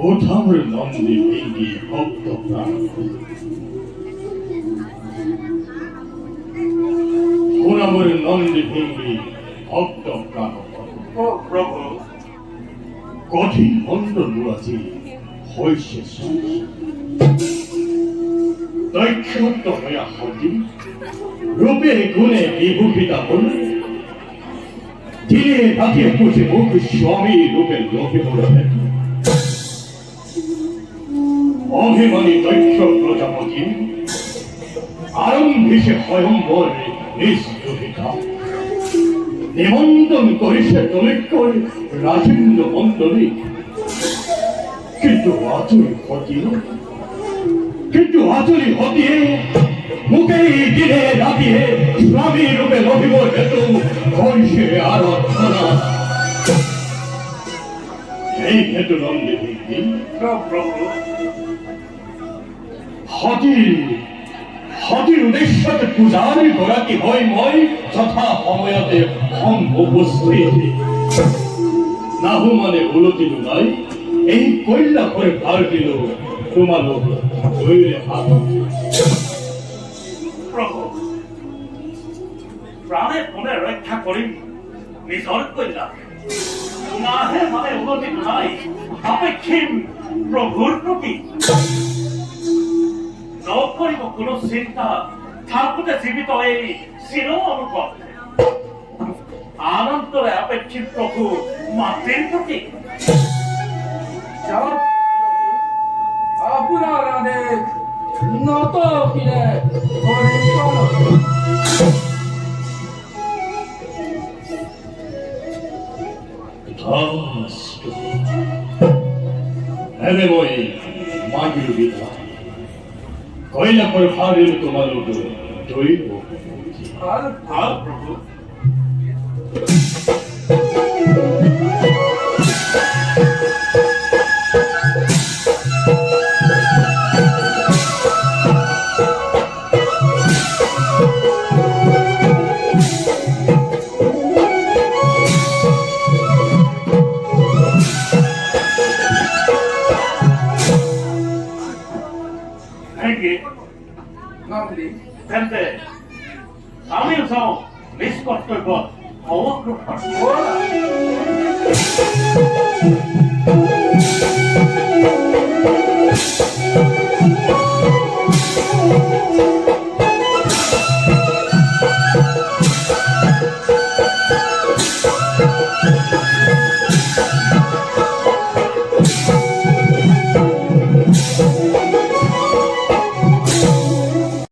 오탐을 넘는 인기 없더라. 고나무를 넘는 인기 없더라. প্রভু কঠিন অন্ধ নুরাজি হয়েছে দৈক্ষত হইয়া হতি রূপে গুণে বিভূষিতা হল দিনে রাতে বসে মুখ স্বামী রূপে লোভে হলেন অভিমানী দৈক্ষ প্রজাপতি আরম্ভিসে স্বয়ম্বর নিষ্ঠুরিতা নিমন্ত্রণ করেছে দৈক্ষর রাজেন্দ্র মন্ডলী কিন্তু আচরি হতিয়ে মুখে দিনে রাতিয়ে স্বামী রূপে লভিব হেতু হইছে আরাধনা এই হেতু নন্দী প্রভু হাতির উদ্দেশ্যতে পূজারি গোড়াকি হয় মই যথা সময়তে হম উপস্থিত নাহু মানে উলতিল নাই এই কইলা করে ভার দিল তোমার বইরে হাত প্রভু প্রাণে মনে রক্ষা করি নিজর কইলা নাহে মানে উন্নতি নাই আপেক্ষিম প্রভুর প্রতি নকরিব কোন চিন্তা থাকতে জীবিত এই চির অনুভব আনন্দরে আপেক্ষিক প্রভু মাতৃর প্রতি আপনার আদেশ নত ফিরে এনে মই মাগিল বিধা কইলা করে ফারিল তোমার উপরে জয়ীব আর প্রভু আমি যাও নিষ্কর্তব্য অবগ্রহণ